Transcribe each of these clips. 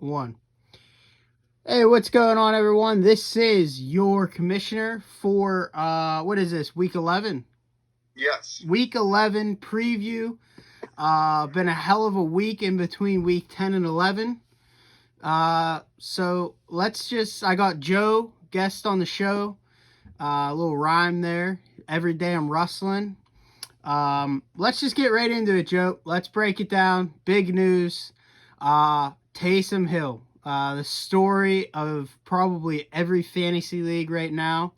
One. Hey, what's going on, everyone? This is your commissioner for what is this? Week 11. Yes. Week 11 preview. Been a hell of a week in between week 10 and 11. So I got Joe guest on the show. A little rhyme there. Every day I'm rustling. Let's just get right into it, Joe. Let's break it down. Big news. Taysom Hill. The story of probably every fantasy league right now.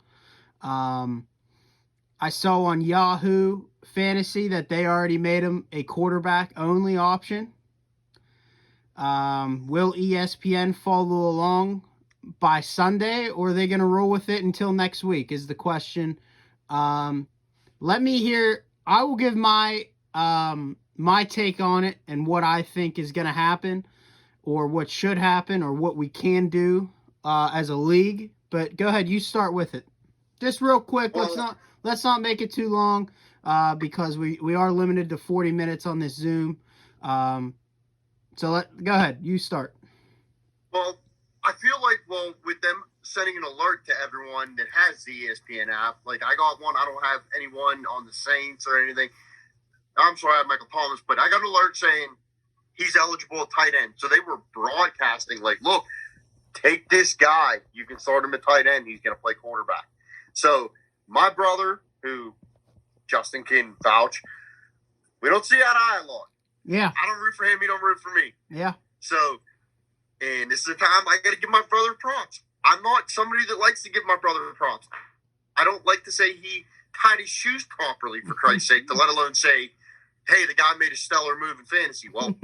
I saw on Yahoo Fantasy that they already made him a quarterback only option. Will ESPN follow along by Sunday, or are they going to roll with it until next week is the question. Let me hear. I will give my take on it and what I think is going to happen, or what should happen, or what we can do as a league. But go ahead, you start with it. Just real quick. Let's not make it too long because we are limited to 40 minutes on this Zoom. So go ahead. You start. Well, I feel like, with them sending an alert to everyone that has the ESPN app, like I got one. I don't have anyone on the Saints or anything. I'm sorry, I have Michael Thomas, but I got an alert saying he's eligible at tight end. So they were broadcasting like, look, take this guy. You can start him at tight end. He's going to play quarterback. So my brother, who Justin can vouch, we don't see eye to eye a lot. Yeah. I don't root for him. He don't root for me. Yeah. So, and this is the time I got to give my brother props. I'm not somebody that likes to give my brother props. I don't like to say he tied his shoes properly, for Christ's sake, to let alone say, hey, the guy made a stellar move in fantasy. Well,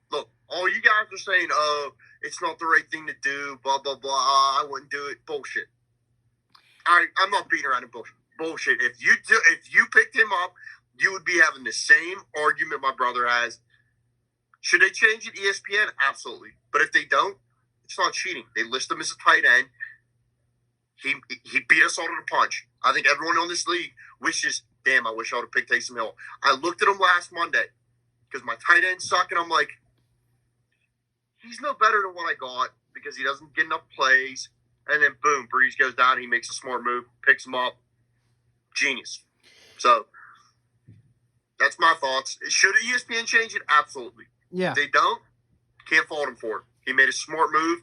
look, all you guys are saying, oh, it's not the right thing to do, blah, blah, blah, I wouldn't do it. Bullshit. I'm not beating around in bullshit. If you picked him up, you would be having the same argument my brother has. Should they change it ESPN? Absolutely. But if they don't, it's not cheating. They list him as a tight end. He beat us all to the punch. I think everyone on this league wishes, damn, I wish I would have picked Taysom Hill. I looked at him last Monday because my tight end suck, and I'm like, he's no better than what I got because he doesn't get enough plays. And then, boom, Breeze goes down. He makes a smart move, picks him up. Genius. So that's my thoughts. Should ESPN change it? Absolutely. Yeah. If they don't, can't fault him for it. He made a smart move.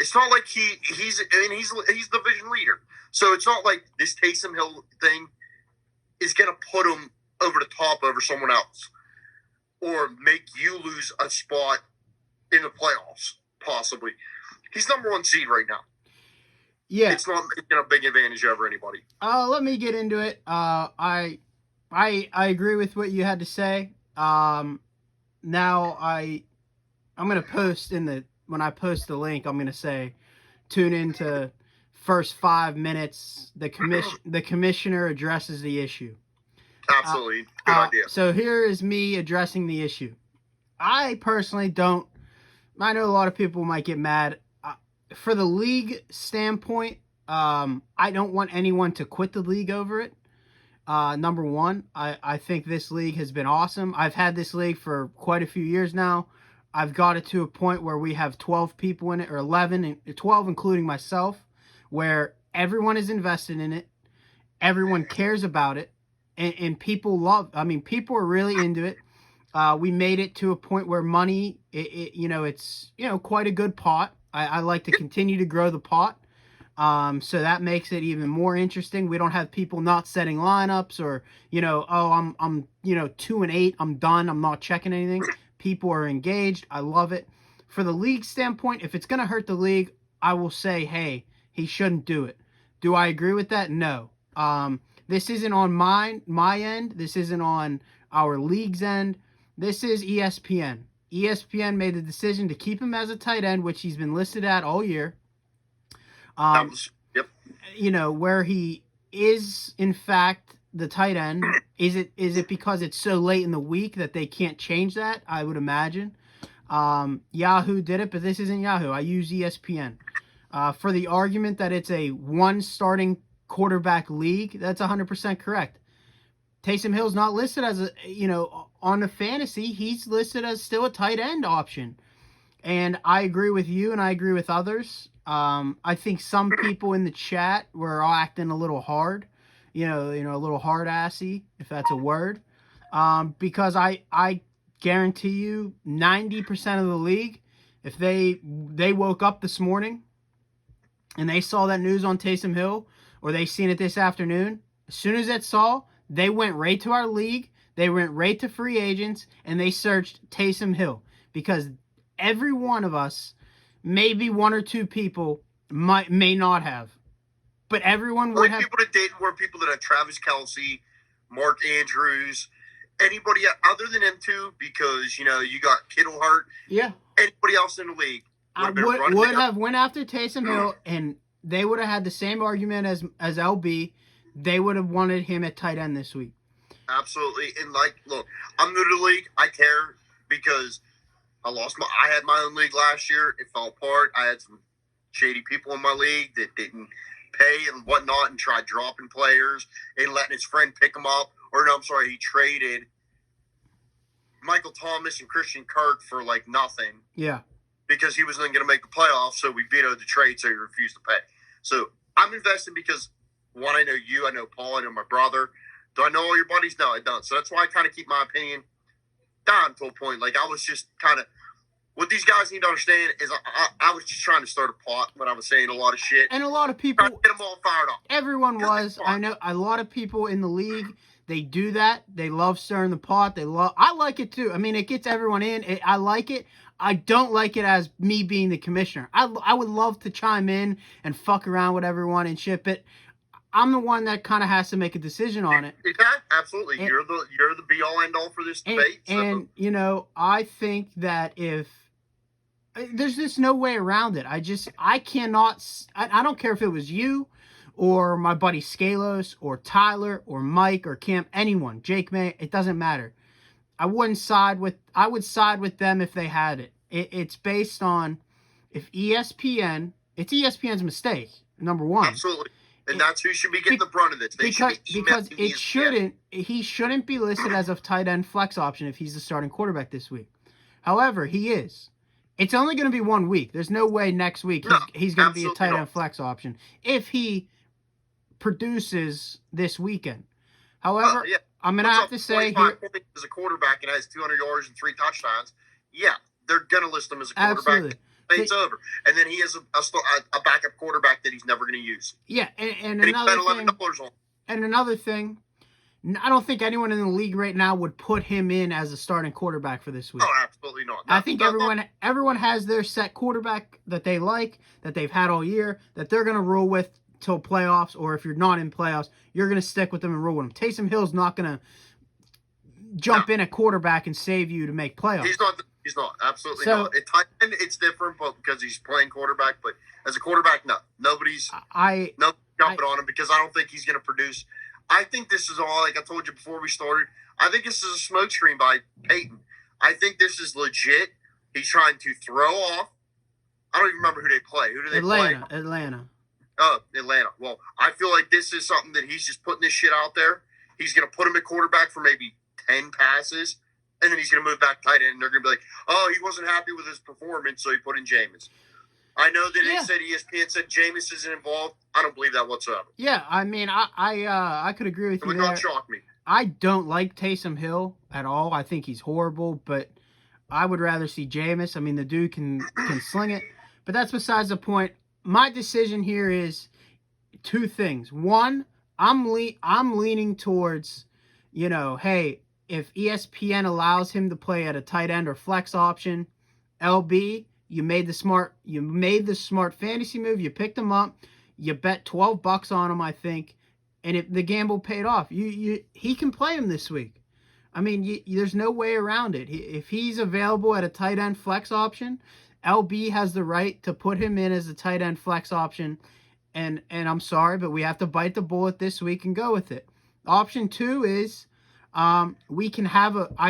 It's not like he's the division leader. So it's not like this Taysom Hill thing is going to put him over the top over someone else or make you lose a spot in the playoffs, possibly. He's number one seed right now. Yeah. It's not making a big advantage over anybody. Let me get into it. I agree with what you had to say. Now I'm gonna post when I post the link, I'm gonna say tune into first 5 minutes. The commissioner addresses the issue. Absolutely. Good idea. So here is me addressing the issue. I personally don't. I know a lot of people might get mad. For the league standpoint, I don't want anyone to quit the league over it. Number one, I think this league has been awesome. I've had this league for quite a few years now. I've got it to a point where we have 12 people in it, or 11, 12 including myself, where everyone is invested in it. Everyone cares about it. And people people are really into it. We made it to a point where money, it's quite a good pot. I like to continue to grow the pot. So that makes it even more interesting. We don't have people not setting lineups or, I'm 2-8, I'm done, I'm not checking anything. People are engaged. I love it. For the league standpoint, if it's going to hurt the league, I will say, hey, he shouldn't do it. Do I agree with that? No. This isn't on my end. This isn't on our league's end. This is ESPN. ESPN made the decision to keep him as a tight end, which he's been listed at all year. Yep. Where he is, in fact, the tight end. Is it because it's so late in the week that they can't change that? I would imagine. Yahoo did it, but this isn't Yahoo. I use ESPN. For the argument that it's a one starting quarterback league, that's 100% correct. Taysom Hill's not listed as on the fantasy. He's listed as still a tight end option. And I agree with you, and I agree with others. I think some people in the chat were all acting a little hard, a little hard assy, if that's a word. Because I guarantee you, 90% of the league, if they woke up this morning and they saw that news on Taysom Hill, or they seen it this afternoon, as soon as it saw, they went right to our league, they went right to free agents, and they searched Taysom Hill, because every one of us, maybe one or two people may not have, but everyone would have. People that didn't were people that had Travis Kelce, Mark Andrews, anybody other than them two, because you got Kittle hurt. Yeah. Anybody else in the league would have went after Taysom Hill, and they would have had the same argument as LB. They would have wanted him at tight end this week. Absolutely. And look, I'm new to the league. I care because I had my own league last year. It fell apart. I had some shady people in my league that didn't pay and whatnot and tried dropping players and letting his friend pick him up. Or no, I'm sorry, he traded Michael Thomas and Christian Kirk for nothing. Yeah. Because he wasn't going to make the playoffs, so we vetoed the trade, so he refused to pay. So I'm invested because, one, I know you, I know Paul, I know my brother. Do I know all your buddies? No, I don't. So that's why I kind of keep my opinion down to a point. I was just kind of – what these guys need to understand is I was just trying to start a pot when I was saying a lot of shit. And a lot of people – get them all fired up. Everyone was. I know a lot of people in the league, they do that. They love stirring the pot. I like it too. I mean, it gets everyone in. I like it. I don't like it as me being the commissioner. I would love to chime in and fuck around with everyone and ship it. I'm the one that kind of has to make a decision on it. Yeah, absolutely. You're the be all end all for this debate. And I think that if there's just no way around it. I cannot. I don't care if it was you or my buddy Scalos or Tyler or Mike or Cam, anyone, Jake May. It doesn't matter. I would side with them if they had it. It's based on if ESPN. It's ESPN's mistake, number one. Absolutely. And that's who should be getting the brunt of this. Because he shouldn't be listed as a tight end flex option if he's the starting quarterback this week. However, he is. It's only going to be 1 week. There's no way next week he's going to be a tight end flex option if he produces this weekend. However, I'm going to have to say here, as a quarterback and has 200 yards and 3 touchdowns, they're going to list him as a quarterback. Absolutely. It's over. And then he has a backup quarterback that he's never going to use. Yeah, and another thing, I don't think anyone in the league right now would put him in as a starting quarterback for this week. Oh, absolutely not. I think everyone has their set quarterback that they like, that they've had all year, that they're going to roll with till playoffs, or if you're not in playoffs, you're going to stick with them and roll with them. Taysom Hill's not going to jump in a quarterback and save you to make playoffs. He's not. Absolutely not. At tight end, it's different, but because he's playing quarterback. But as a quarterback, no. Nobody's jumping on him because I don't think he's going to produce. I think this is all, like I told you before we started, I think this is a smokescreen by Peyton. I think this is legit. He's trying to throw off. I don't even remember who they play. Who do they play? Atlanta. Oh, Atlanta. Well, I feel like this is something that he's just putting this shit out there. He's going to put him at quarterback for maybe 10 passes. And then he's going to move back tight end, and they're going to be like, oh, he wasn't happy with his performance, so he put in Jameis. I know that it said ESPN said Jameis isn't involved. I don't believe that whatsoever. Yeah, I mean, I could agree with you there. It would not shock me. I don't like Taysom Hill at all. I think he's horrible, but I would rather see Jameis. I mean, the dude can sling it. But that's besides the point. My decision here is 2 things. One, I'm leaning towards, hey, if ESPN allows him to play at a tight end or flex option, LB, you made the smart fantasy move. You picked him up. You bet $12 on him, I think, and the gamble paid off. He can play him this week. I mean, there's no way around it. If he's available at a tight end flex option, LB has the right to put him in as a tight end flex option. And I'm sorry, but we have to bite the bullet this week and go with it. Option 2 is I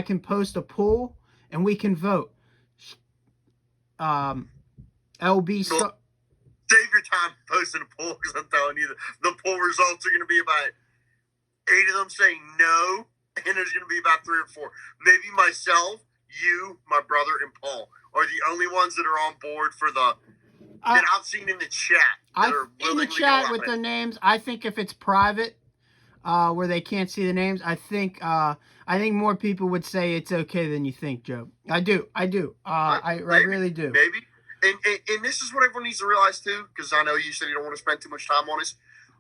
can post a poll and we can vote. LB. Save your time posting a poll because I'm telling you the poll results are going to be about 8 of them saying no, and there's going to be about 3 or 4. Maybe myself, you, my brother, and Paul are the only ones that are on board for that I've seen in the chat. In the chat with their names. I think if it's private, where they can't see the names, I think more people would say it's okay than you think, Joe. I do. I really do. Maybe. And this is what everyone needs to realize too, because I know you said you don't want to spend too much time on this.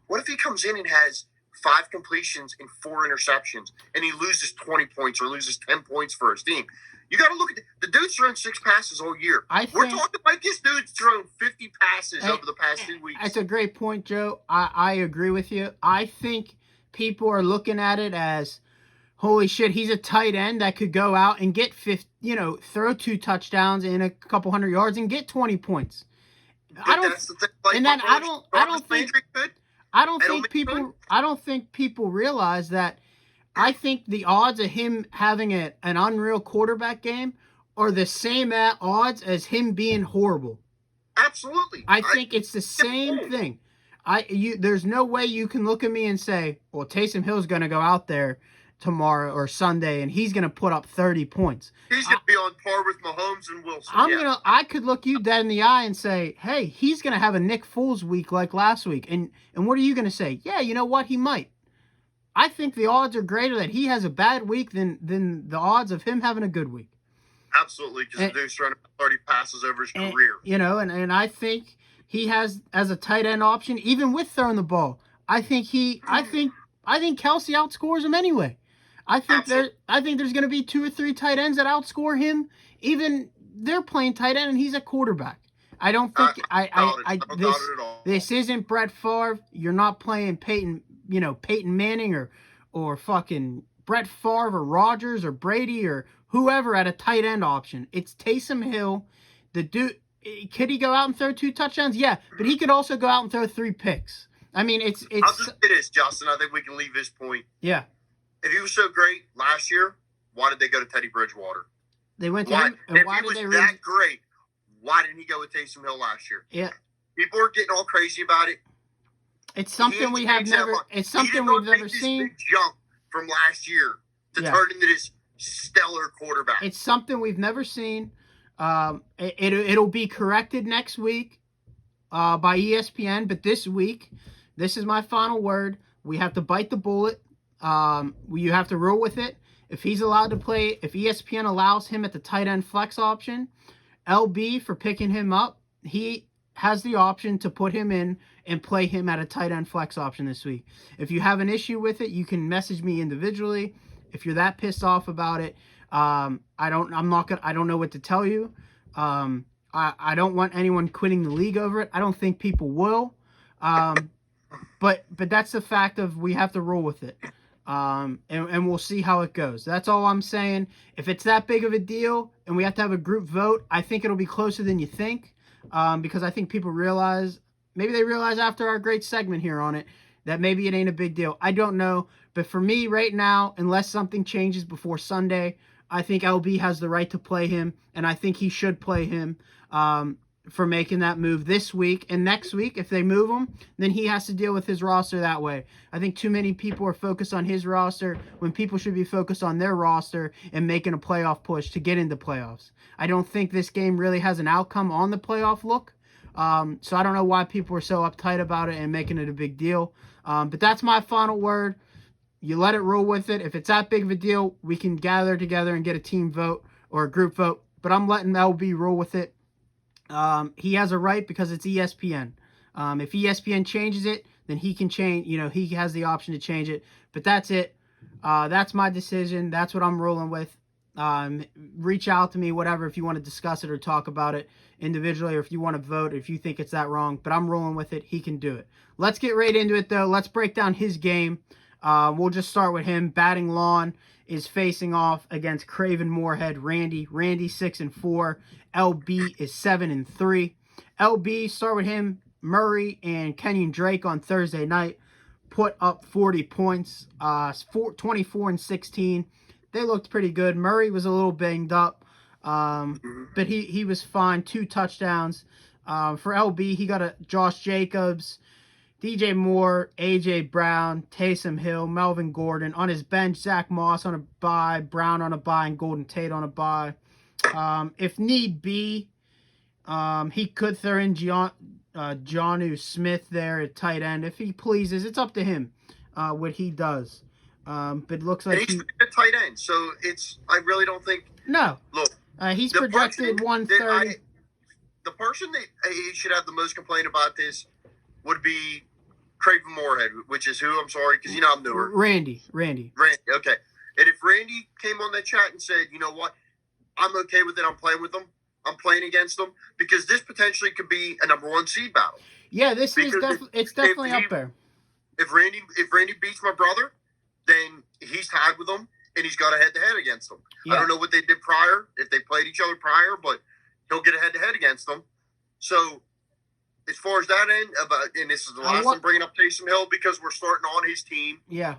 What if he comes in and has 5 completions and 4 interceptions, and he loses 20 points or loses 10 points for his team? You got to look at the dude's thrown 6 passes all year. We're talking like this dude's thrown 50 passes over the past 2 weeks. That's a great point, Joe. I agree with you. I think people are looking at it as, holy shit, he's a tight end that could go out and get 50, throw 2 touchdowns and a couple hundred yards and get 20 points. I don't think people realize that. I think the odds of him having an unreal quarterback game are the same odds as him being horrible. Absolutely. I think it's the same thing. There's no way you can look at me and say, well, Taysom Hill's going to go out there tomorrow or Sunday and he's going to put up 30 points. He's going to be on par with Mahomes and Wilson. I could look you dead in the eye and say, hey, he's going to have a Nick Foles week like last week. And what are you going to say? Yeah, you know what? He might. I think the odds are greater that he has a bad week than the odds of him having a good week. Absolutely, because the dude's trying to put 30 passes over his career. And I think he has, as a tight end option, even with throwing the ball, I think Kelsey outscores him anyway. I think there's going to be 2 or 3 tight ends that outscore him. Even they're playing tight end and he's a quarterback. I don't think this isn't Brett Favre. You're not playing Peyton Manning or fucking Brett Favre or Rodgers or Brady or whoever at a tight end option. It's Taysom Hill. The dude, could he go out and throw 2 touchdowns? Yeah, but he could also go out and throw 3 picks. I mean, it's. I'll just say this, Justin. I think we can leave this point. Yeah. If he was so great last year, why did they go to Teddy Bridgewater? They went to him. And why did they that great? Why didn't he go with Taysom Hill last year? Yeah. People are getting all crazy about it. It's something we have never. It's something we've never seen. Big jump from last year to turn into this stellar quarterback. It's something we've never seen. It'll be corrected next week by ESPN, but this week, this is my final word. We have to bite the bullet. You have to roll with it. If he's allowed to play, if ESPN allows him at the tight end flex option, LB for picking him up, he has the option to put him in and play him at a tight end flex option this week. If you have an issue with it, you can message me individually. If you're that pissed off about it, I don't know what to tell you. I don't want anyone quitting the league over it. I don't think people will. But that's the fact of we have to roll with it. And we'll see how it goes. That's all I'm saying. If it's that big of a deal and we have to have a group vote, I think it'll be closer than you think. Because I think people maybe they realize after our great segment here on it, that maybe it ain't a big deal. I don't know. But for me right now, unless something changes before Sunday, I think LB has the right to play him. And I think he should play him for making that move this week. And next week, if they move him, then he has to deal with his roster that way. I think too many people are focused on his roster when people should be focused on their roster and making a playoff push to get into playoffs. I don't think this game really has an outcome on the playoff look. So I don't know why people are so uptight about it and making it a big deal. But that's my final word. You let it roll with it. If it's that big of a deal, we can gather together and get a team vote or a group vote. But I'm letting LB roll with it. He has a right because it's ESPN. If ESPN changes it, then he can change. He has the option to change it. But that's it. That's my decision. That's what I'm rolling with. Reach out to me, whatever, if you want to discuss it or talk about it individually, or if you want to vote, if you think it's that wrong. But I'm rolling with it. He can do it. Let's get right into it, though. Let's break down his game. We'll just start with him. Batting lawn is facing off against Craven Moorhead. Randy 6-4. LB is 7-3. LB, start with him. Murray and Kenyon Drake on Thursday night put up 40 points. 24-16. They looked pretty good. Murray was a little banged up, but he was fine. 2 touchdowns. For LB, he got a Josh Jacobs. DJ Moore, AJ Brown, Taysom Hill, Melvin Gordon. On his bench, Zach Moss on a bye, Brown on a bye, and Golden Tate on a bye. If need be, he could throw in Jonnu Smith there at tight end if he pleases. It's up to him what he does. But it looks like he's a tight end, so I really don't think. No. Look, he's projected 130. The person that he should have the most complaint about this would be Craven Moorhead, which is who? I'm sorry, because I'm newer. Randy. Okay. And if Randy came on that chat and said, you know what, I'm okay with it. I'm playing with them. I'm playing against them because this potentially could be a number 1 seed battle. Yeah, it's definitely up there. If Randy beats my brother, then he's tied with them and he's got a head-to-head against them. Yeah. I don't know what they did prior, if they played each other prior, but he'll get a head-to-head against them. So as far as that end, and this is the last one bringing up Taysom Hill because we're starting on his team. Yeah.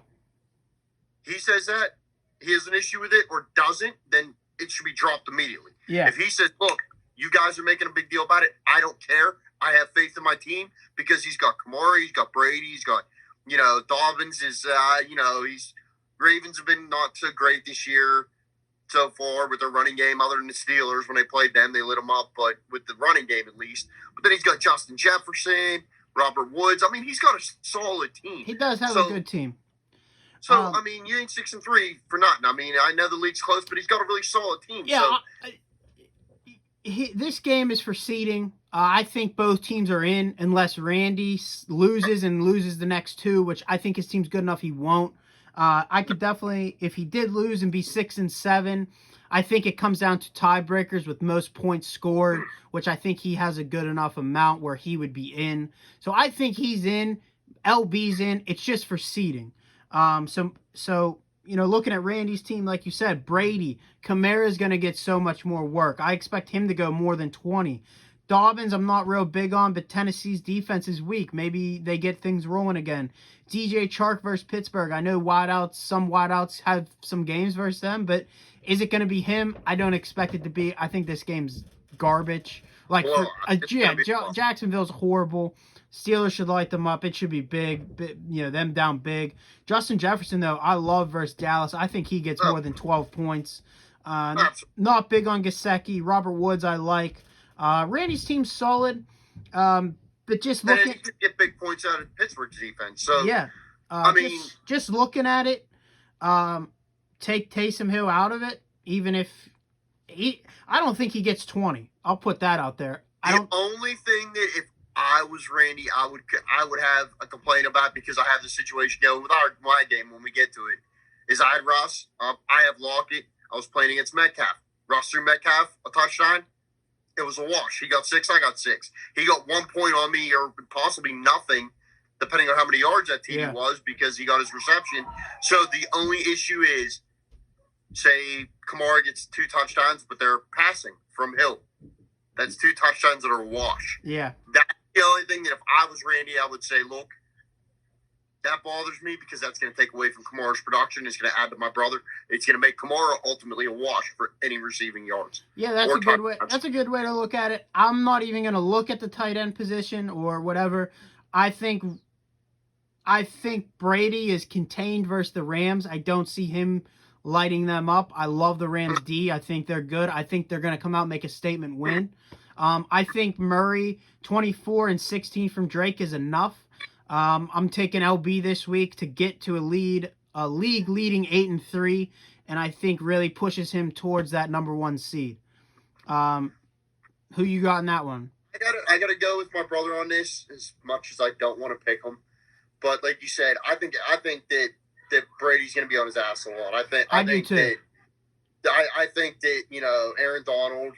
He says that he has an issue with it or doesn't, then it should be dropped immediately. Yeah. If he says, look, you guys are making a big deal about it, I don't care. I have faith in my team because he's got Kamara, he's got Brady, he's got, Dobbins is, Ravens have been not so great this year so far with their running game, other than the Steelers. When they played them, they lit them up, but with the running game at least. But then he's got Justin Jefferson, Robert Woods. I mean, he's got a solid team. He does have a good team. So, you ain't 6-3 for nothing. I mean, I know the league's close, but he's got a really solid team. Yeah, this game is for seeding. I think both teams are in unless Randy loses the next 2, which I think his team's good enough he won't. I could definitely, if he did lose and be 6-7, I think it comes down to tiebreakers with most points scored, which I think he has a good enough amount where he would be in. So I think he's in. LB's in. It's just for seeding. So looking at Randy's team, like you said, Brady, Kamara's going to get so much more work. I expect him to go more than 20. Dobbins, I'm not real big on, but Tennessee's defense is weak. Maybe they get things rolling again. DJ Chark versus Pittsburgh. I know some wideouts have some games versus them, but is it going to be him? I don't expect it to be. I think this game's garbage. Jacksonville's horrible. Steelers should light them up. It should be big, them down big. Justin Jefferson, though, I love versus Dallas. I think he gets more than 12 points. Not big on Gesicki. Robert Woods, I like. Randy's team's solid, but just looking... he could get big points out of Pittsburgh's defense. So yeah. Just looking at it, take Taysom Hill out of it, even if... I don't think he gets 20. I'll put that out there. The only thing that if I was Randy, I would have a complaint about, because I have the situation going with my game when we get to it, is I had Russ. I have Lockett. I was playing against Metcalf. Russ threw Metcalf a touchdown. It was a wash. He got 6. I got 6. He got 1 point on me, or possibly nothing, depending on how many yards that TD was, because he got his reception. So the only issue is, say Kamara gets 2 touchdowns, but they're passing from Hill. That's 2 touchdowns that are a wash. Yeah. That's the only thing that if I was Randy, I would say, look, that bothers me because that's going to take away from Kamara's production. It's going to add to my brother. It's going to make Kamara ultimately a wash for any receiving yards. Yeah, that's a good way. That's a good way to look at it. I'm not even going to look at the tight end position or whatever. I think Brady is contained versus the Rams. I don't see him lighting them up. I love the Rams D. I think they're good. I think they're going to come out and make a statement win. I think Murray 24 and 16 from Drake is enough. I'm taking LB this week to get to a league leading 8-3, and I think really pushes him towards that number 1 seed. Who you got in that one? I gotta go with my brother on this, as much as I don't want to pick him. But like you said, I think that Brady's gonna be on his ass a lot. I think that Aaron Donald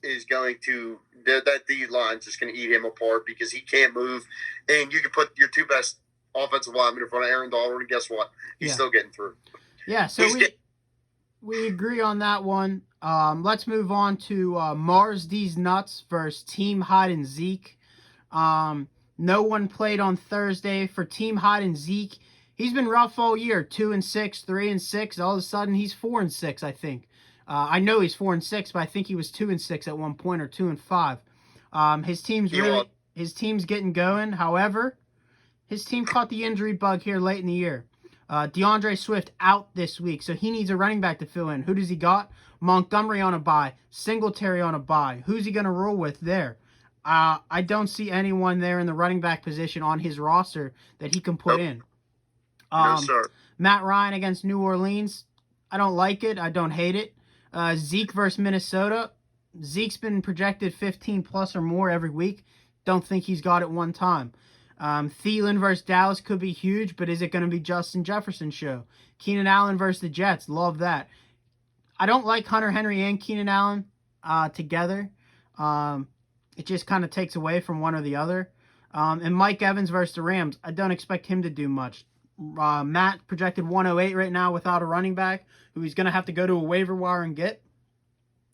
is going to, that D line's just going to eat him apart because he can't move. And you can put your 2 best offensive linemen in front of Aaron Donald, and guess what? He's still getting through. Yeah, so we agree on that one. Let's move on to Mars D's Nuts versus Team Hide and Zeke. No one played on Thursday for Team Hide and Zeke. He's been rough all year, 2-6, 3-6. All of a sudden, he's 4-6, I think. I know he's 4-6, but I think he was 2-6 at one point, or 2-5. His team's getting going. However, His team caught the injury bug here late in the year. DeAndre Swift out this week, so he needs a running back to fill in. Who does he got? Montgomery on a bye, Singletary on a bye. Who's he going to roll with there? I don't see anyone there in the running back position on his roster that he can put in. No, sir. Matt Ryan against New Orleans. I don't like it. I don't hate it. Zeke versus Minnesota. Zeke's been projected 15 plus or more every week. Don't think he's got it one time. Thielen versus Dallas could be huge, but is it going to be Justin Jefferson's show? Keenan Allen versus the Jets. Love that. I don't like Hunter Henry and Keenan Allen together. It just kind of takes away from one or the other. And Mike Evans versus the Rams. I don't expect him to do much. Matt projected 108 right now without a running back, who he's going to have to go to a waiver wire and get.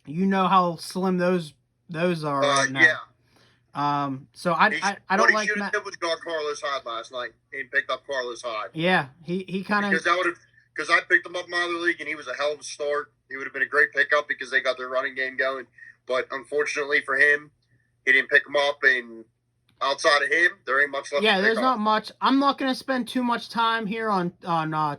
You know how slim those are right now. Yeah. So I don't like Matt. He should have got Carlos Hyde last night and picked up Carlos Hyde. Yeah, he kind of because I picked him up in my other league and he was a hell of a start. He would have been a great pickup because they got their running game going. But unfortunately for him, he didn't pick him up, and outside of him, there ain't much left. Yeah, there's not much. I'm not going to spend too much time here on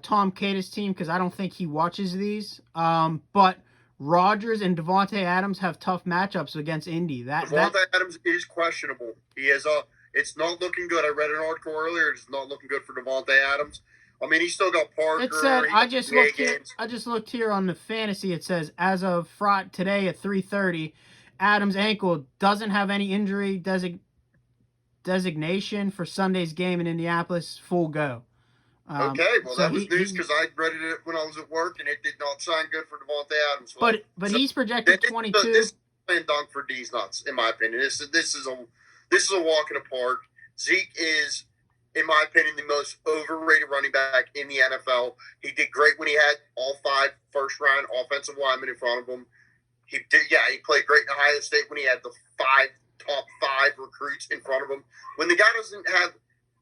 Tom Cata's team because I don't think he watches these. But Rodgers and Devontae Adams have tough matchups against Indy. Devontae Adams is questionable. He is it's not looking good. I read an article earlier. It's not looking good for Devontae Adams. I mean, he's still got Parker. It said I just looked here on the fantasy. It says as of Friday today at 3:30, Adams' ankle doesn't have any injury designation for Sunday's game in Indianapolis. Full go. Okay, well, that was news because I read it when I was at work, and it did not sound good for Devontae Adams. But he's projected 22. This is slam dunk for D's nuts, in my opinion. This is a walk in the park. Zeke is, in my opinion, the most overrated running back in the NFL. He did great when he had all 5 first-round offensive linemen in front of him. He played great in Ohio State when he had the top 5 recruits in front of him. When the guy doesn't have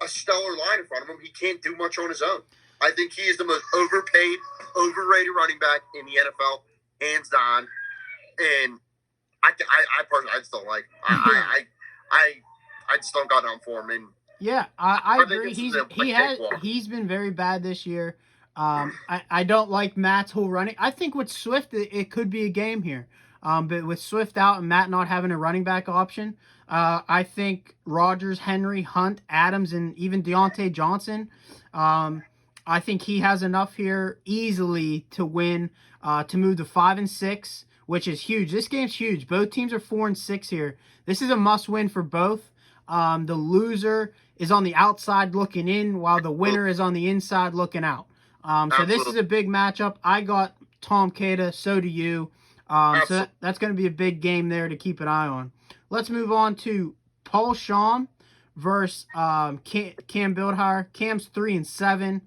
a stellar line in front of him, he can't do much on his own. I think he is the most overpaid, overrated running back in the NFL, hands down. And I personally, I just don't like. I just don't got down for him. And yeah, I agree. He's been very bad this year. I don't like Matt's whole running. I think with Swift, it could be a game here. But with Swift out and Matt not having a running back option, I think Rodgers, Henry, Hunt, Adams, and even Deontay Johnson, I think he has enough here easily to win, to move to 5-6, which is huge. This game's huge. Both teams are 4-6 here. This is a must-win for both. The loser is on the outside looking in, while the winner is on the inside looking out. So this is a big matchup. I got Tom Cata, so do you. So that's going to be a big game there to keep an eye on. Let's move on to Paul Sham versus Cam Bildheimer. Cam's 3-7.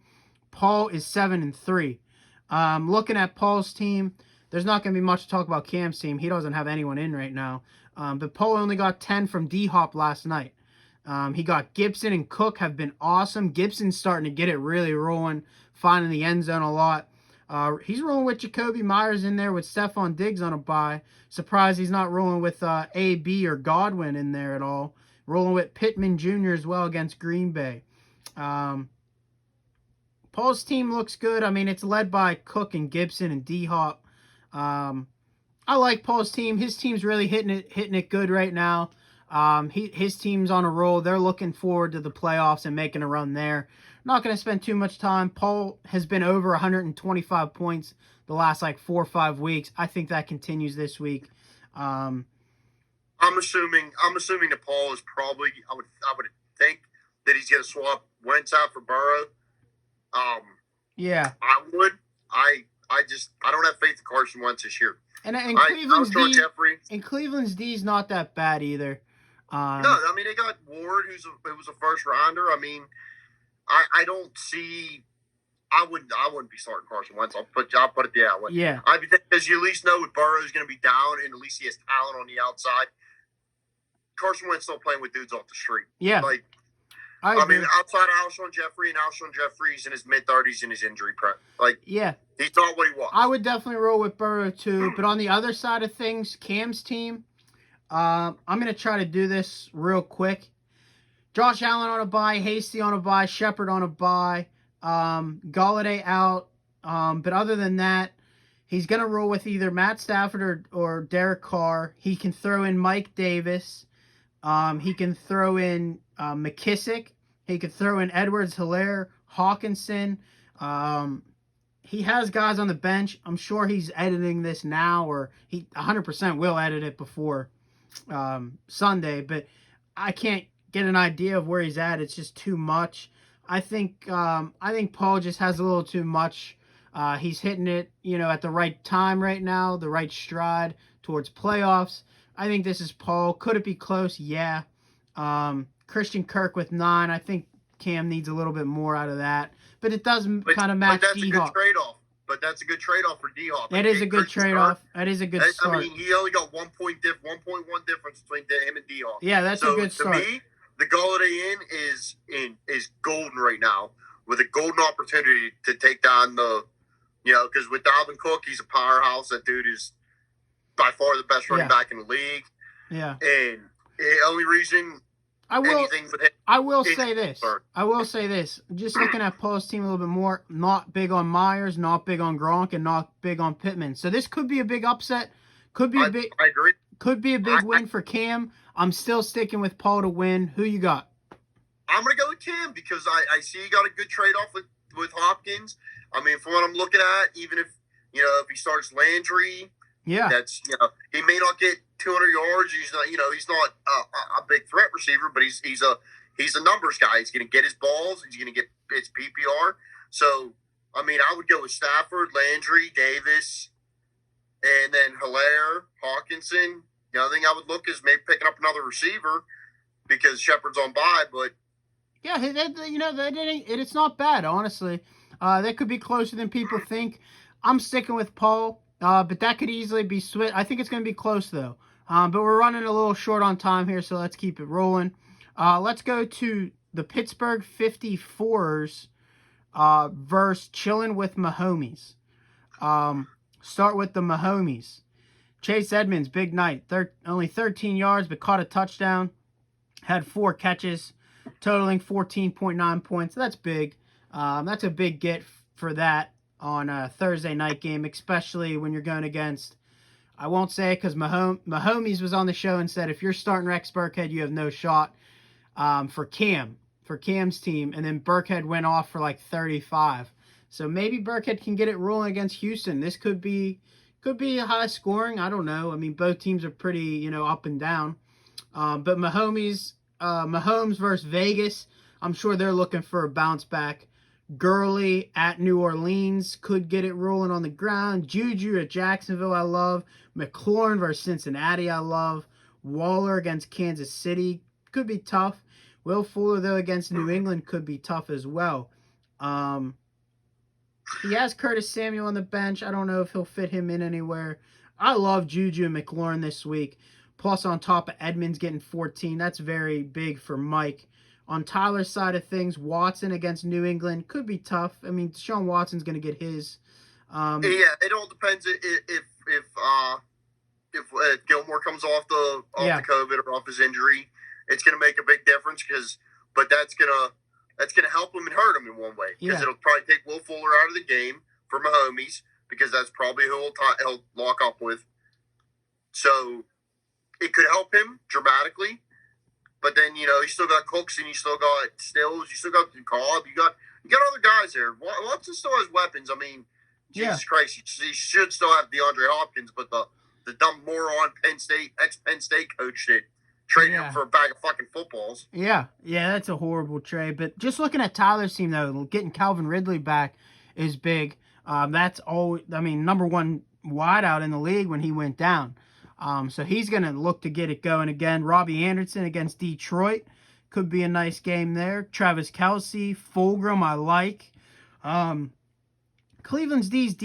Paul is 7-3. Looking at Paul's team, there's not going to be much to talk about Cam's team. He doesn't have anyone in right now. But Paul only got 10 from D-Hop last night. He got Gibson and Cook have been awesome. Gibson's starting to get it really rolling, finding the end zone a lot. He's rolling with Jacoby Myers in there with Stephon Diggs on a bye. Surprised he's not rolling with AB or Godwin in there at all. Rolling with Pittman Jr. as well against Green Bay. Paul's team looks good. I mean, it's led by Cook and Gibson and D-Hop. I like Paul's team. His team's really hitting it good right now. His team's on a roll. They're looking forward to the playoffs and making a run there. Not going to spend too much time. Paul has been over 125 points the last 4 or 5 weeks. I think that continues this week. I'm assuming that Paul is probably. I would think that he's going to swap Wentz out for Burrow. Yeah, I would. I don't have faith in Carson Wentz this year. And Cleveland's D's not that bad either. No, I mean they got Ward, who was a first rounder. I mean, I don't see. I wouldn't be starting Carson Wentz. I'll put it that way. Yeah. Because you at least know Burrow's going to be down, and at least he has talent on the outside. Carson Wentz still playing with dudes off the street. Yeah. I mean, outside Alshon Jeffrey, and Alshon Jeffrey's in his mid-30s in his injury prep. Yeah. He's not what he was. I would definitely roll with Burrow too. But on the other side of things, Cam's team, I'm going to try to do this real quick. Josh Allen on a bye, Hasty on a bye, Shepard on a bye, Galladay out. But other than that, he's going to roll with either Matt Stafford or Derek Carr. He can throw in Mike Davis. He can throw in McKissick. He could throw in Edwards-Helaire, Hawkinson. He has guys on the bench. I'm sure he's editing this now, or he 100% will edit it before Sunday. But I can't get an idea of where he's at. It's just too much. I think Paul just has a little too much. He's hitting it, at the right time right now, the right stride towards playoffs. I think this is Paul. Could it be close? Yeah. Christian Kirk with 9. I think Cam needs a little bit more out of that. But it does kind of match D-Hop. But that's a good trade-off. But that's a good trade-off for D-Hop. That is a good trade-off. That is a good start. I mean, he only got 1.1 difference between him and D-Hop. Yeah, that's a good start. To me, the Galladay is golden right now, with a golden opportunity to take down because with Dalvin Cook, he's a powerhouse. That dude is by far the best running back in the league. Yeah. And the only reason I will say this. Just looking at Paul's team a little bit more, not big on Myers, not big on Gronk, and not big on Pittman. So this could be a big upset. I agree. Could be a big win for Cam. I'm still sticking with Paul to win. Who you got? I'm going to go with Cam because I see he got a good trade-off with Hopkins. I mean, from what I'm looking at, even if he starts Landry, that's he may not get 200 yards. He's not a big threat receiver, but he's a numbers guy. He's going to get his balls. He's going to get his PPR. So I mean, I would go with Stafford, Landry, Davis, and then Helaire, Hawkinson. The other thing I would look is maybe picking up another receiver because Shepard's on bye. But yeah, it's not bad, honestly. That could be closer than people think. I'm sticking with Paul, but that could easily be switched. I think it's going to be close, though. But we're running a little short on time here, so let's keep it rolling. Let's go to the Pittsburgh 54ers versus chilling with Mahomes. Start with the Mahomes. Chase Edmonds, big night. Only 13 yards, but caught a touchdown. Had 4 catches, totaling 14.9 points. That's big. That's a big get for that on a Thursday night game, especially when you're going against, I won't say it because Mahomes was on the show and said, if you're starting Rex Burkhead, you have no shot for Cam's team. And then Burkhead went off for like 35. So maybe Burkhead can get it rolling against Houston. This could be a high scoring. I don't know. I mean, both teams are pretty, up and down. But Mahomes versus Vegas, I'm sure they're looking for a bounce back. Gurley at New Orleans could get it rolling on the ground. Juju at Jacksonville, I love. McLaurin versus Cincinnati, I love. Waller against Kansas City could be tough. Will Fuller, though, against New England could be tough as well. He has Curtis Samuel on the bench. I don't know if he'll fit him in anywhere. I love Juju and McLaurin this week. Plus, on top of Edmonds getting 14. That's very big for Mike. On Tyler's side of things, Watson against New England could be tough. I mean, Deshaun Watson's going to get his. Yeah, it all depends if Gilmore comes off the COVID or off his injury. It's going to make a big difference but that's going to help him and hurt him in one way because it'll probably take Will Fuller out of the game for Mahomes because that's probably who he'll lock up with. So it could help him dramatically. But then, you still got Cooks and you still got Stills, you still got Cobb, you got other guys there. Watson still has weapons. I mean, Jesus Christ, he should still have DeAndre Hopkins, but the dumb moron ex-Penn State coach that traded him for a bag of fucking footballs. Yeah, that's a horrible trade. But just looking at Tyler's team, though, getting Calvin Ridley back is big. That's number one wideout in the league when he went down. So he's going to look to get it going again. Robbie Anderson against Detroit could be a nice game there. Travis Kelce, Fulgham, I like. Cleveland's D is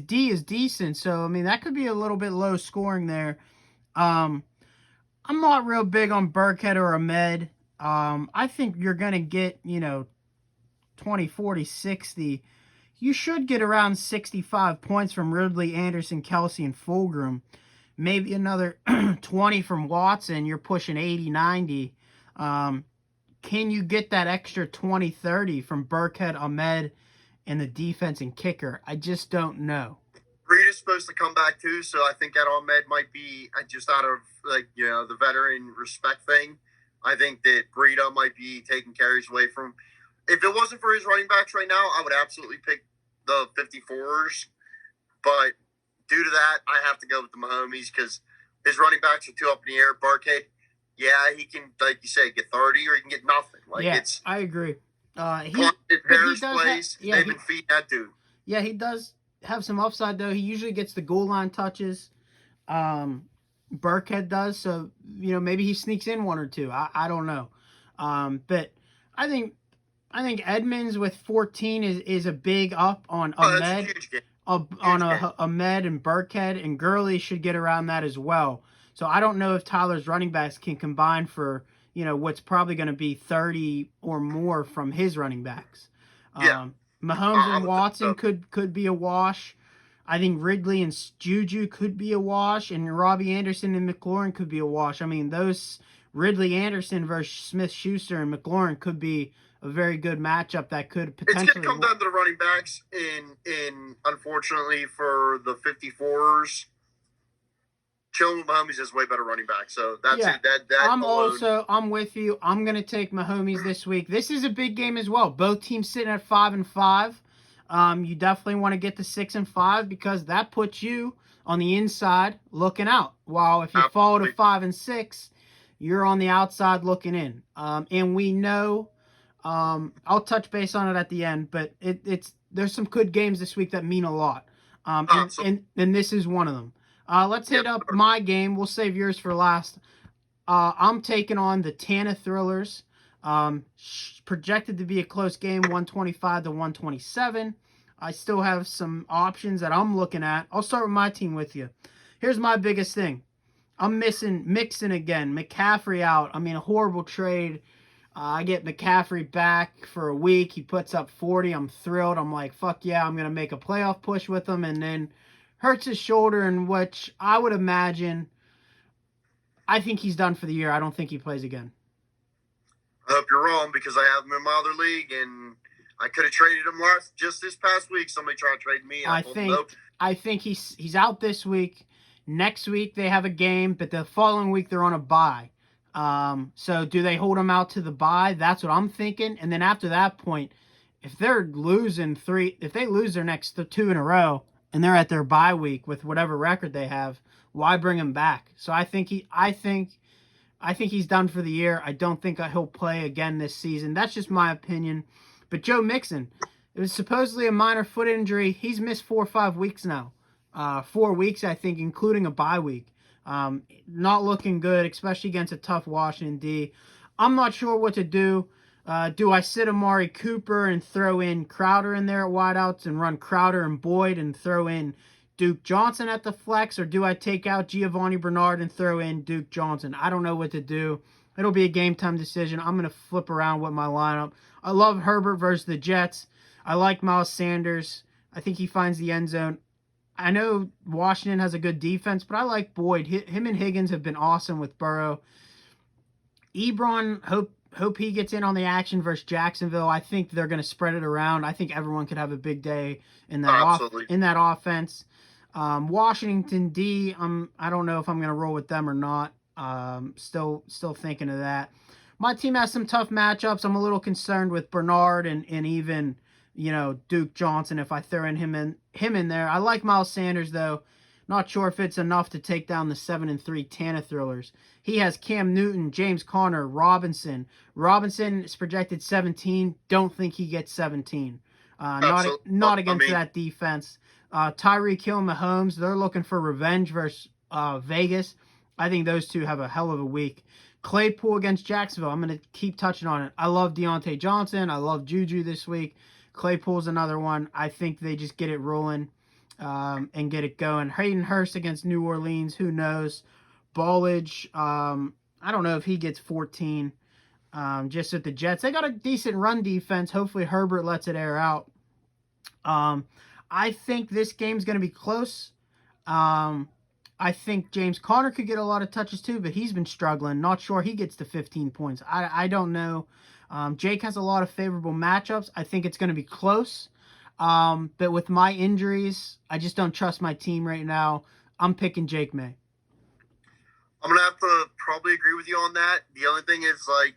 decent, so I mean that could be a little bit low scoring there. I'm not real big on Burkhead or Ahmed. I think you're going to get, 20, 40, 60. You should get around 65 points from Ridley, Anderson, Kelce, and Fulgham. Maybe another 20 from Watson. You're pushing 80, 90. can you get that extra 20, 30 from Burkhead, Ahmed, and the defense and kicker? I just don't know. Breed supposed to come back too, so I think that Ahmed might be just out of the veteran respect thing. I think that Breida might be taking carries away from. If it wasn't for his running backs right now, I would absolutely pick the 54ers. But due to that, I have to go with the Mahomes because his running backs are too up in the air. Burkhead, yeah, he can, like you say, get 30 or he can get nothing. I agree. If Harris plays, they've been feeding that dude. Yeah, he does have some upside though. He usually gets the goal line touches. Burkhead does, so maybe he sneaks in one or two. I don't know. But I think Edmonds with 14 is a big up on Ahmed. That's a huge game. Ahmed and Burkhead, and Gurley should get around that as well. So I don't know if Tyler's running backs can combine for what's probably going to be 30 or more from his running backs. Mahomes and Watson could be a wash. I think Ridley and Juju could be a wash, and Robbie Anderson and McLaurin could be a wash. I mean, those Ridley Anderson versus Smith-Schuster and McLaurin could be a very good matchup that could potentially. It's going to come down to the running backs, in unfortunately for the 54ers. Chilling Mahomes is way better running back, so that's it. I'm with you. I'm gonna take Mahomes this week. This is a big game as well. Both teams sitting at 5-5. You definitely want to get to 6-5 because that puts you on the inside looking out. While if you fall to 5-6, you're on the outside looking in. And we know. I'll touch base on it at the end, but there's some good games this week that mean a lot. And this is one of them. Let's hit up my game. We'll save yours for last. I'm taking on the Tana Thrillers. Projected to be a close game, 125-127. I still have some options that I'm looking at. I'll start with my team with you. Here's my biggest thing. I'm missing Mixon again. McCaffrey out. I mean, a horrible trade. I get McCaffrey back for a week. He puts up 40. I'm thrilled. I'm like, fuck yeah, I'm going to make a playoff push with him. And then hurts his shoulder, in which I would imagine, I think he's done for the year. I don't think he plays again. I hope you're wrong because I have him in my other league, and I could have traded him just this past week. Somebody tried to trade me. I think he's out this week. Next week they have a game, but the following week they're on a bye. So do they hold him out to the bye? That's what I'm thinking. And then after that point, if they lose their next two in a row and they're at their bye week with whatever record they have, why bring him back? So I think he's done for the year. I don't think he'll play again this season. That's just my opinion. But Joe Mixon, it was supposedly a minor foot injury. He's missed 4 or 5 weeks now. 4 weeks, I think, including a bye week. Not looking good, especially against a tough Washington D. I'm not sure what to do. Do I sit Amari Cooper and throw in Crowder in there at wideouts and run Crowder and Boyd and throw in Duke Johnson at the flex, or do I take out Giovanni Bernard and throw in Duke Johnson? I don't know what to do. It'll be a game time decision. I'm going to flip around with my lineup. I love Herbert versus the Jets. I like Miles Sanders. I think he finds the end zone. I know Washington has a good defense, but I like Boyd. Him and Higgins have been awesome with Burrow. Ebron, hope he gets in on the action versus Jacksonville. I think they're going to spread it around. I think everyone could have a big day in that offense. Washington D, I don't know if I'm going to roll with them or not. Still thinking of that. My team has some tough matchups. I'm a little concerned with Bernard and even Duke Johnson if I throw him in there. I like Miles Sanders though. Not sure if it's enough to take down the 7-3 Tana Thrillers. He has Cam Newton, James Conner, Robinson. Robinson is projected 17. Don't think he gets 17. Not against that defense. Tyreek Hill and Mahomes, they're looking for revenge versus Vegas. I think those two have a hell of a week. Claypool against Jacksonville. I'm going to keep touching on it. I love Deontay Johnson. I love Juju this week. Claypool's another one. I think they just get it rolling and get it going. Hayden Hurst against New Orleans. Who knows? Ballage. I don't know if he gets 14 just with the Jets. They got a decent run defense. Hopefully Herbert lets it air out. I think this game's going to be close. I think James Conner could get a lot of touches too, but he's been struggling. Not sure he gets to 15 points. I don't know. Jake has a lot of favorable matchups. I think it's going to be close. But with my injuries, I just don't trust my team right now. I'm picking Jake May. I'm gonna have to probably agree with you on that. The only thing is, like,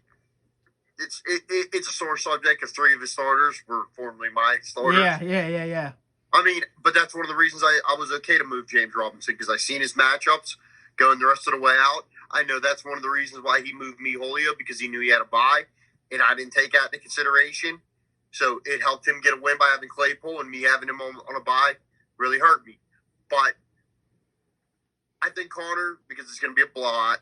it's a sore subject because 3 of his starters were formerly my starters. Yeah. I mean, but that's one of the reasons I was okay to move James Robinson, because I seen his matchups going the rest of the way out. I know that's one of the reasons why he moved me Julio, because he knew he had a bye, and I didn't take that into consideration. So it helped him get a win by having Claypool, and me having him on a bye really hurt me. But I think Connor, because it's going to be a blowout.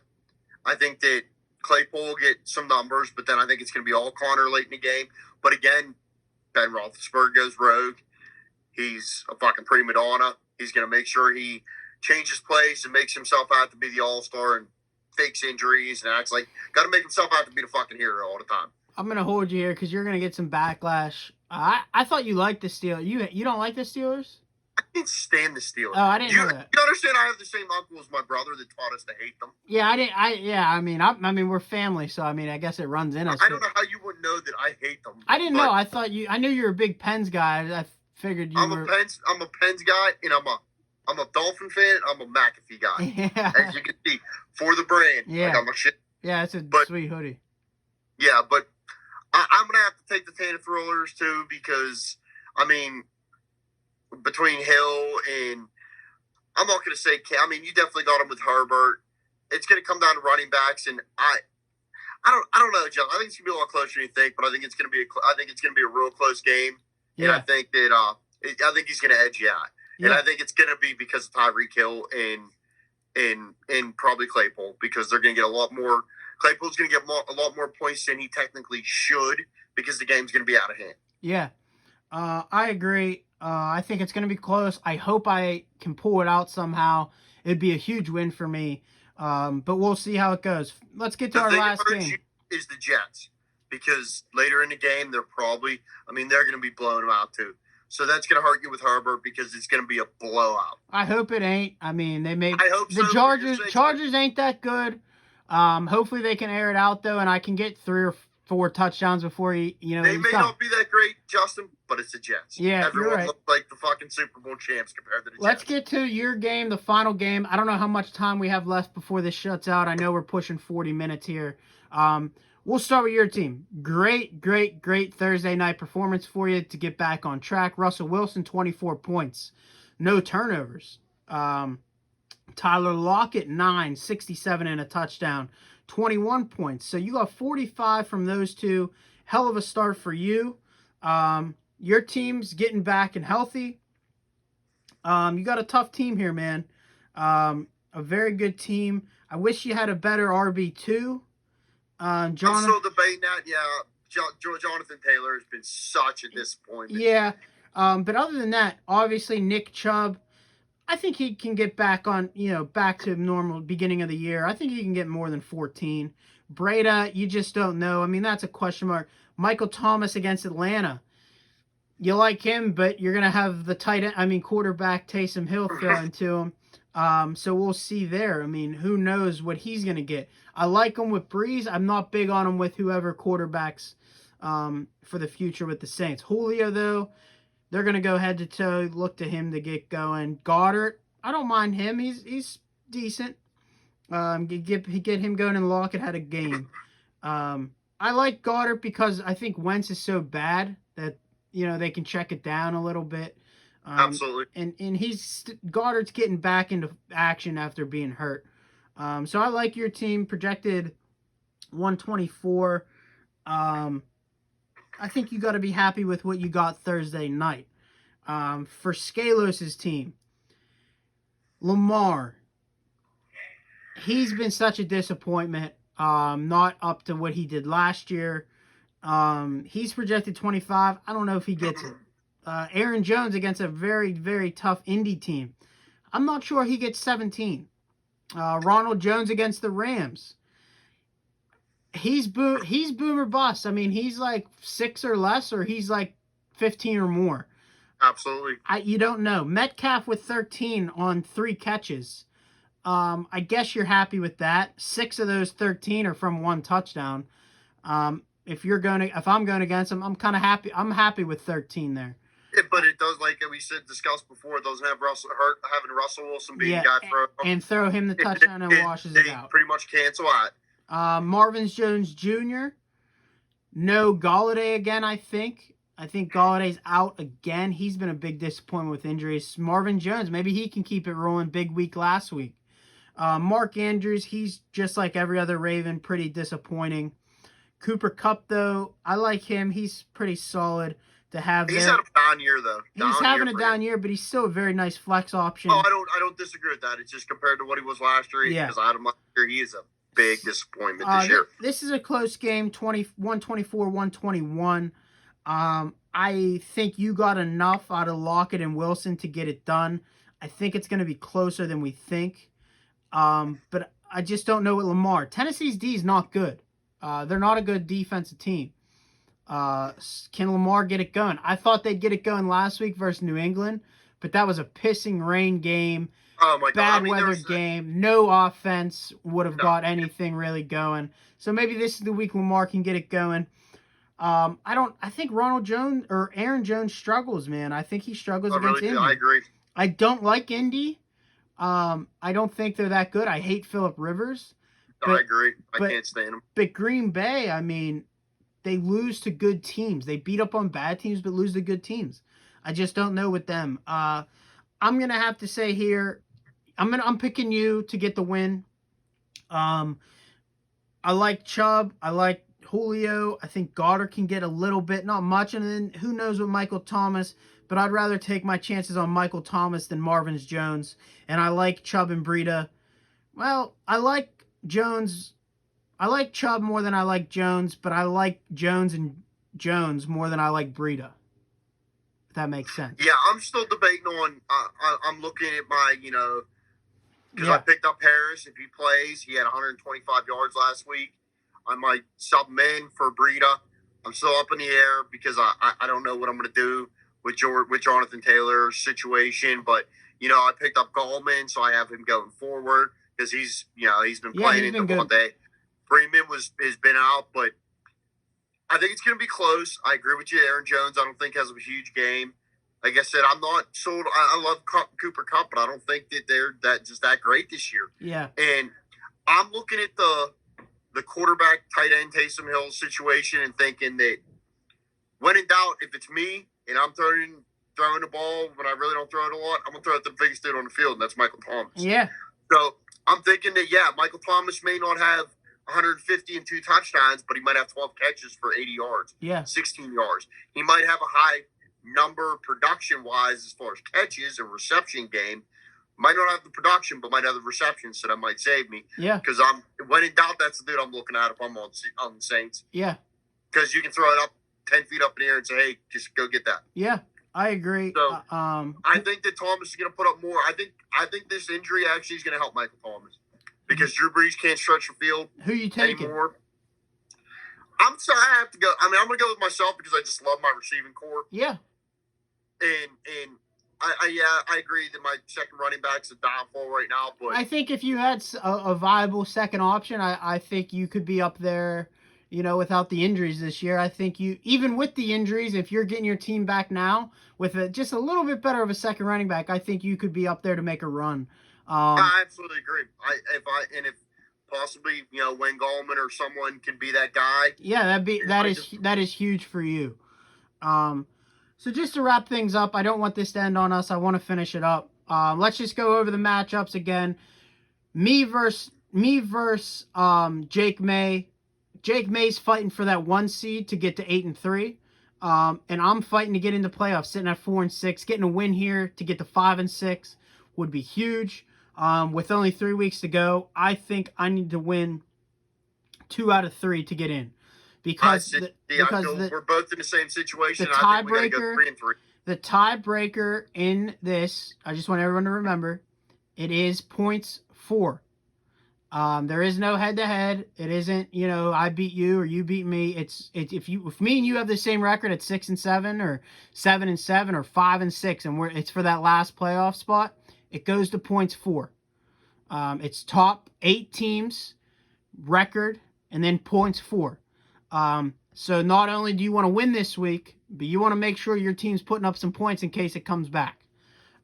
I think that Claypool will get some numbers, but then I think it's going to be all Connor late in the game. But again, Ben Roethlisberger goes rogue. He's a fucking prima donna. He's going to make sure he changes plays and makes himself out to be the all-star and fakes injuries and acts like got to make himself out to be the fucking hero all the time. I'm going to hold you here because you're going to get some backlash. I thought you liked the Steelers. You don't like the Steelers? I can't stand the Steelers. Oh, I didn't know that. You understand? I have the same uncle as my brother that taught us to hate them. Yeah, I didn't. I mean, we're family, so I mean, I guess it runs in us. I don't know how you wouldn't know that I hate them. I didn't know. I knew you were a big Pens guy. I figured you were. I'm a Pens guy, and I'm a Dolphin fan. I'm a McAfee guy. Yeah. As you can see, for the brand. Yeah. I got my shit. Yeah, it's a sweet hoodie. Yeah, but I'm gonna have to take the Tanner Thrillers too, because I mean, between Hill and I'm not gonna say. I mean, you definitely got him with Herbert. It's gonna come down to running backs, and I don't know, John. I think it's gonna be a lot closer than you think, but I think it's gonna be a real close game. Yeah. And I think that I think he's gonna edge you out. And I think it's gonna be because of Tyreek Hill and probably Claypool, because they're gonna get a lot more. Claypool's gonna get a lot more points than he technically should, because the game's gonna be out of hand. Yeah, I agree. I think it's gonna be close. I hope I can pull it out somehow. It'd be a huge win for me. But we'll see how it goes. Let's get to our last game. Is the Jets, because later in the game they're going to be blowing them out too. So that's going to hurt you with Herbert, because it's going to be a blowout. I hope it ain't. I mean, I hope the so. Chargers ain't that good. Hopefully they can air it out though, and I can get 3 or 4 touchdowns before they may not be that great, Justin, but it's the Jets. Yeah, everyone you're right. looks like the fucking Super Bowl champs compared to the Jets. Let's get to your game, the final game. I don't know how much time we have left before this shuts out. I know we're pushing 40 minutes here. We'll start with your team. Great Thursday night performance for you to get back on track. Russell Wilson, 24 points. No turnovers. Tyler Lockett, 9, 67 and a touchdown. 21 points. So you got 45 from those two. Hell of a start for you. Your team's getting back and healthy. You got a tough team here, man. A very good team. I wish you had a better RB2. I'm still debating that. Yeah, Jonathan Taylor has been such a disappointment. Yeah, but other than that, obviously Nick Chubb, I think he can get back on, back to normal beginning of the year. I think he can get more than 14. Breda, you just don't know. I mean, that's a question mark. Michael Thomas against Atlanta. You like him, but you're going to have the quarterback Taysom Hill throwing to him. So we'll see there. I mean, who knows what he's going to get. I like him with Breeze. I'm not big on him with whoever quarterbacks for the future with the Saints. Julio, though, they're going to go head to toe, look to him to get going. Goddard, I don't mind him. He's decent. Get him going, and Lockett had a game. I like Goddard because I think Wentz is so bad that, they can check it down a little bit. Absolutely. And Goddard's getting back into action after being hurt. So I like your team, projected 124. I think you got to be happy with what you got Thursday night. For Scalos' team, Lamar, he's been such a disappointment. Not up to what he did last year. He's projected 25. I don't know if he gets it. Aaron Jones against a very, very tough Indy team. I'm not sure he gets 17. Ronald Jones against the Rams. He's boomer bust. I mean, he's like 6 or less, or he's like 15 or more. Absolutely. You don't know. Metcalf with 13 on 3 catches. I guess you're happy with that. 6 of those 13 are from 1 touchdown. if I'm going against him, I'm kind of happy. I'm happy with 13 there. Yeah, but it does, like we said, discussed before, it doesn't have having Russell Wilson being Yeah, guy throw and throw him the touchdown and washes it they out. pretty much cancel out. Marvin Jones Jr. No Galladay again, I think. I think Galladay's out again. He's been a big disappointment with injuries. Marvin Jones, maybe he can keep it rolling. Big week last week. Mark Andrews, he's just like every other Raven, pretty disappointing. Cooper Kupp, though, I like him. He's pretty solid to have. He's had a down year, though. He's having a down year, but he's still a very nice flex option. Oh, I don't disagree with that. It's just compared to what he was last year. Yeah. Because I had him last year, he is a big disappointment this year. This is a close game, 124-121. I think you got enough out of Lockett and Wilson to get it done. I think it's going to be closer than we think. But I just don't know with Lamar. Tennessee's D is not good. They're not a good defensive team. Can Lamar get it going? I thought they'd get it going last week versus New England, but that was a pissing rain game. Oh my God. Bad weather game. No offense would have got anything really going. So maybe this is the week Lamar can get it going. I think Ronald Jones or Aaron Jones struggles, man. I think he struggles against Indy. I agree. I don't like Indy. I don't think they're that good. I hate Phillip Rivers. I agree. I can't stand him. But Green Bay, I mean, they lose to good teams. They beat up on bad teams, but lose to good teams. I just don't know with them. I'm gonna have to say here, I'm picking you to get the win. I like Chubb. I like Julio. I think Goddard can get a little bit, not much, and then who knows with Michael Thomas. But I'd rather take my chances on Michael Thomas than Marvin Jones. And I like Chubb and Breida. Well, I like Jones. I like Chubb more than I like Jones, but I like Jones and Jones more than I like Breida. If that makes sense. Yeah, I'm still debating on. I'm looking at my, because I picked up Harris. If he plays, he had 125 yards last week. I might sub him in for Breida. I'm still up in the air because I don't know what I'm going to do with Jonathan Taylor's situation. But, I picked up Gallman, so I have him going forward because he's been playing in Devontae. Freeman has been out, but I think it's going to be close. I agree with you. Aaron Jones, I don't think has a huge game. Like I said, I'm not sold. I love Cooper Kupp, but I don't think that they're that great this year. Yeah. And I'm looking at the quarterback, tight end, Taysom Hill situation and thinking that when in doubt, if it's me and I'm throwing the ball when I really don't throw it a lot, I'm going to throw it to the biggest dude on the field, and that's Michael Thomas. Yeah. So I'm thinking that, Michael Thomas may not have 150 and 2 touchdowns, but he might have 12 catches for 80 yards, 16 yards. He might have a high number production-wise as far as catches and reception game. Might not have the production, but might have the reception, so that might save me. Yeah. Because when in doubt, that's the dude I'm looking at if I'm on the Saints. Yeah. Because you can throw it up 10 feet up in the air and say, hey, just go get that. Yeah, I agree. So I think that Thomas is going to put up more. I think this injury actually is going to help Michael Thomas because Drew Brees can't stretch the field. Who you taking? Anymore. I have to go. I mean, I'm going to go with myself because I just love my receiving core. Yeah. And I agree that my second running back's a downfall right now. But I think if you had a viable second option, I think you could be up there, without the injuries this year. I think even with the injuries, if you're getting your team back now with just a little bit better of a second running back, I think you could be up there to make a run. I absolutely agree. If possibly, Wayne Gallman or someone can be that guy. Yeah, that is huge for you. So just to wrap things up, I don't want this to end on us. I want to finish it up. Let's just go over the matchups again. Me versus Jake May. Jake May's fighting for that 1 seed to get to 8-3. And I'm fighting to get into playoffs, sitting at 4-6. Getting a win here to get to 5-6 would be huge. With only 3 weeks to go, I think I need to win 2 out of 3 to get in. Because we're both in the same situation. The I think we gotta go 3-3. The tiebreaker in this, I just want everyone to remember, it is points 4. There is no head-to-head. It isn't, I beat you or you beat me. It's if me and you have the same record at 6-7 or 7-7 or 5-6, and it's for that last playoff spot, it goes to points 4. It's top 8 teams record and then points 4. So not only do you want to win this week, but you want to make sure your team's putting up some points in case it comes back.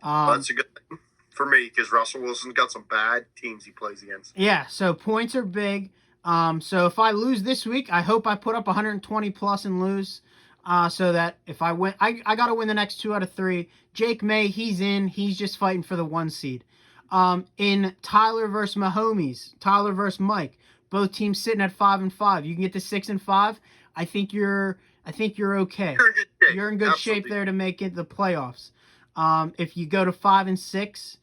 That's a good thing for me because Russell Wilson's got some bad teams he plays against. Yeah, so points are big. So if I lose this week, I hope I put up 120 plus and lose. So that if I win, I got to win the next 2 out of 3. Jake May, he's in. He's just fighting for the 1 seed. In Tyler versus Mahomes, Tyler versus Mike, both teams sitting at 5-5. You can get to 6-5. I think you're okay. You're in good shape. You're in good Absolutely. shape there to make it the playoffs. If you go to 5-6,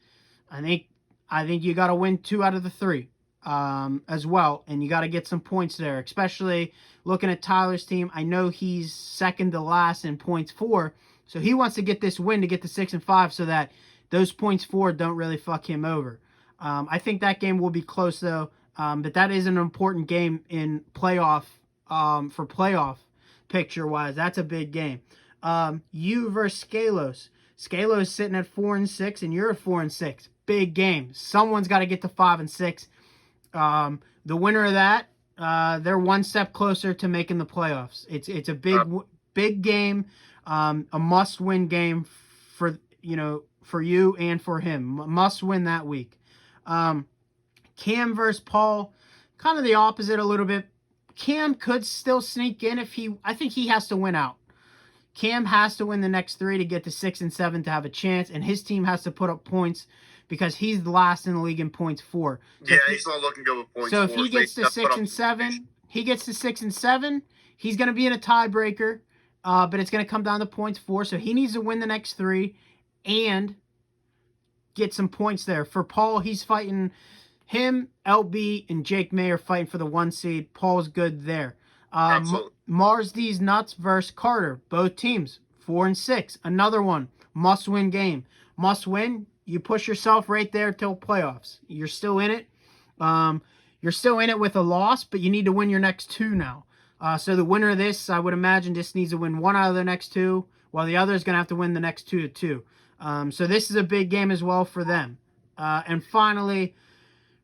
I think you got to win 2 out of the 3 as well, and you got to get some points there. Especially looking at Tyler's team, I know he's second to last in points for, so he wants to get this win to get to 6-5, so that those points for don't really fuck him over. I think that game will be close though, but that is an important game in playoff for playoff picture wise. That's a big game. You versus Scalos. Scalos sitting at 4-6, and you're at 4-6. Big game. Someone's got to get to 5-6. The winner of that, they're 1 step closer to making the playoffs. It's a big game, a must-win game for you and for him. Must win that week. Cam versus Paul, kind of the opposite a little bit. Cam could still sneak in I think he has to win out. Cam has to win the next 3 to get to 6-7 to have a chance, and his team has to put up points because he's the last in the league in points for. So he's not looking good with points. So if he gets to 6-7, he's going to be in a tiebreaker, but it's going to come down to points for. So he needs to win the next 3 and get some points there. For Paul, he's fighting him, LB, and Jake May are fighting for the 1 seed. Paul's good there. Mars D's Nuts versus Carter. Both teams 4-6. Another one. Must win game. Must win. You push yourself right there till playoffs. You're still in it. You're still in it with a loss, but you need to win your next 2 now. So the winner of this, I would imagine, just needs to win 1 out of the next 2, while the other is going to have to win the next 2-2. So this is a big game as well for them. And finally,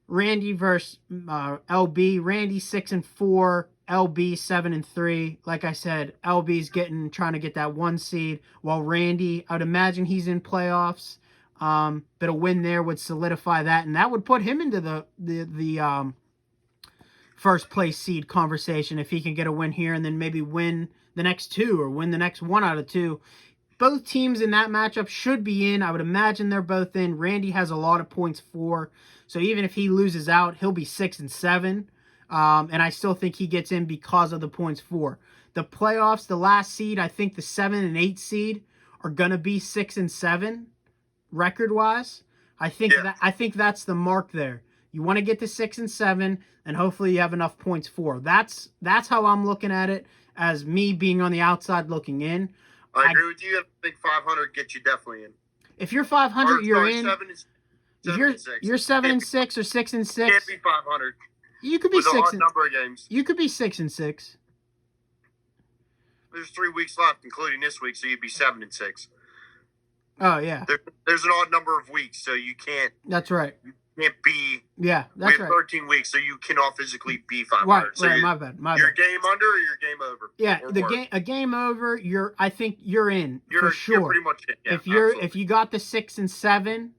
Randy versus LB. Randy 6-4. LB 7-3. Like I said, LB's trying to get that 1 seed, while Randy, I would imagine he's in playoffs. But a win there would solidify that, and that would put him into the first place seed conversation if he can get a win here and then maybe win the next 2 or win the next 1 out of 2. Both teams in that matchup should be in. I would imagine they're both in. Randy has a lot of points for, so even if he loses out, he'll be 6-7. And I still think he gets in because of the points for. The playoffs, the last seed, I think the 7 and 8 seed are going to be 6-7 record-wise. I think that's the mark there. You want to get to 6-7, and hopefully you have enough points for. That's how I'm looking at it, as me being on the outside looking in. I agree with you. I think 500 gets you definitely in. If you're 500, you're in. 7-6. You're 7-6 or 6-6. Can't be 500. You could be with 6. A odd number of games. You could be 6-6. There's 3 weeks left, including this week, so you'd be 7-6. Oh yeah. There's an odd number of weeks, so you can't. That's right. You can't be. Yeah, that's right. We have 13 weeks, so you cannot physically be 500. Right. My bad. You're game under, or you're game over. Yeah, a game over. I think you're in for sure. You're pretty much in. Yeah, if you got the 6-7,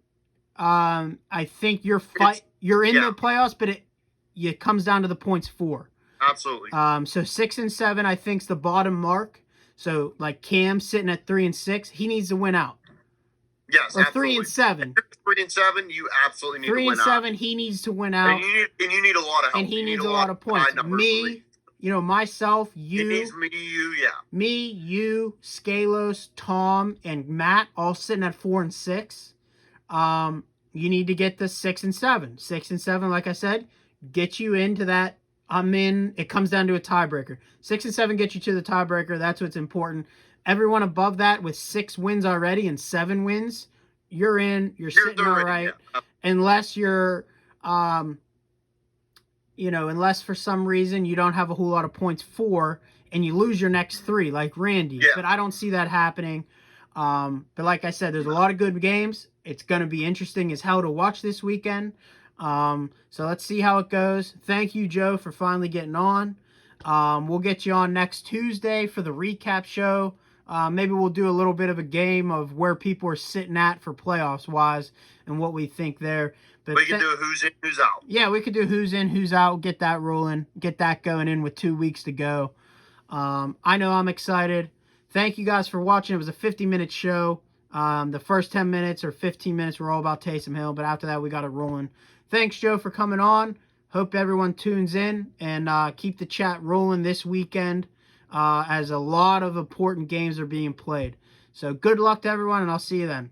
I think you're in the playoffs, but it comes down to the points for. Absolutely. So 6-7, I think, is the bottom mark. So like Cam sitting at 3-6, he needs to win out. Yes, or absolutely. 3-7. 3-7, you absolutely need to win out. 3-7, he needs to win out. And you need a lot of help. And he needs a lot of points. Me, myself, you. It needs me, you, yeah. Me, you, Scalos, Tom, and Matt all sitting at 4-6. You need to get the 6-7. 6-7, like I said, get you into that. I'm in. It comes down to a tiebreaker. 6-7 get you to the tiebreaker. That's what's important. Everyone above that with 6 wins already and 7 wins, you're in. You're sitting all right. Yeah. Unless you're, unless for some reason you don't have a whole lot of points for and you lose your next 3, like Randy. Yeah. But I don't see that happening. But like I said, there's a lot of good games. It's going to be interesting as hell to watch this weekend. So let's see how it goes. Thank you, Joe, for finally getting on. We'll get you on next Tuesday for the recap show. Maybe we'll do a little bit of a game of where people are sitting at for playoffs wise and what we think there. But we can do a who's in, who's out. Yeah, we could do who's in, who's out. Get that rolling. Get that going in with 2 weeks to go. I know I'm excited. Thank you guys for watching. It was a 50-minute show. The first 10 minutes or 15 minutes were all about Taysom Hill, but after that we got it rolling. Thanks, Joe, for coming on. Hope everyone tunes in and keep the chat rolling this weekend as a lot of important games are being played. So good luck to everyone, and I'll see you then.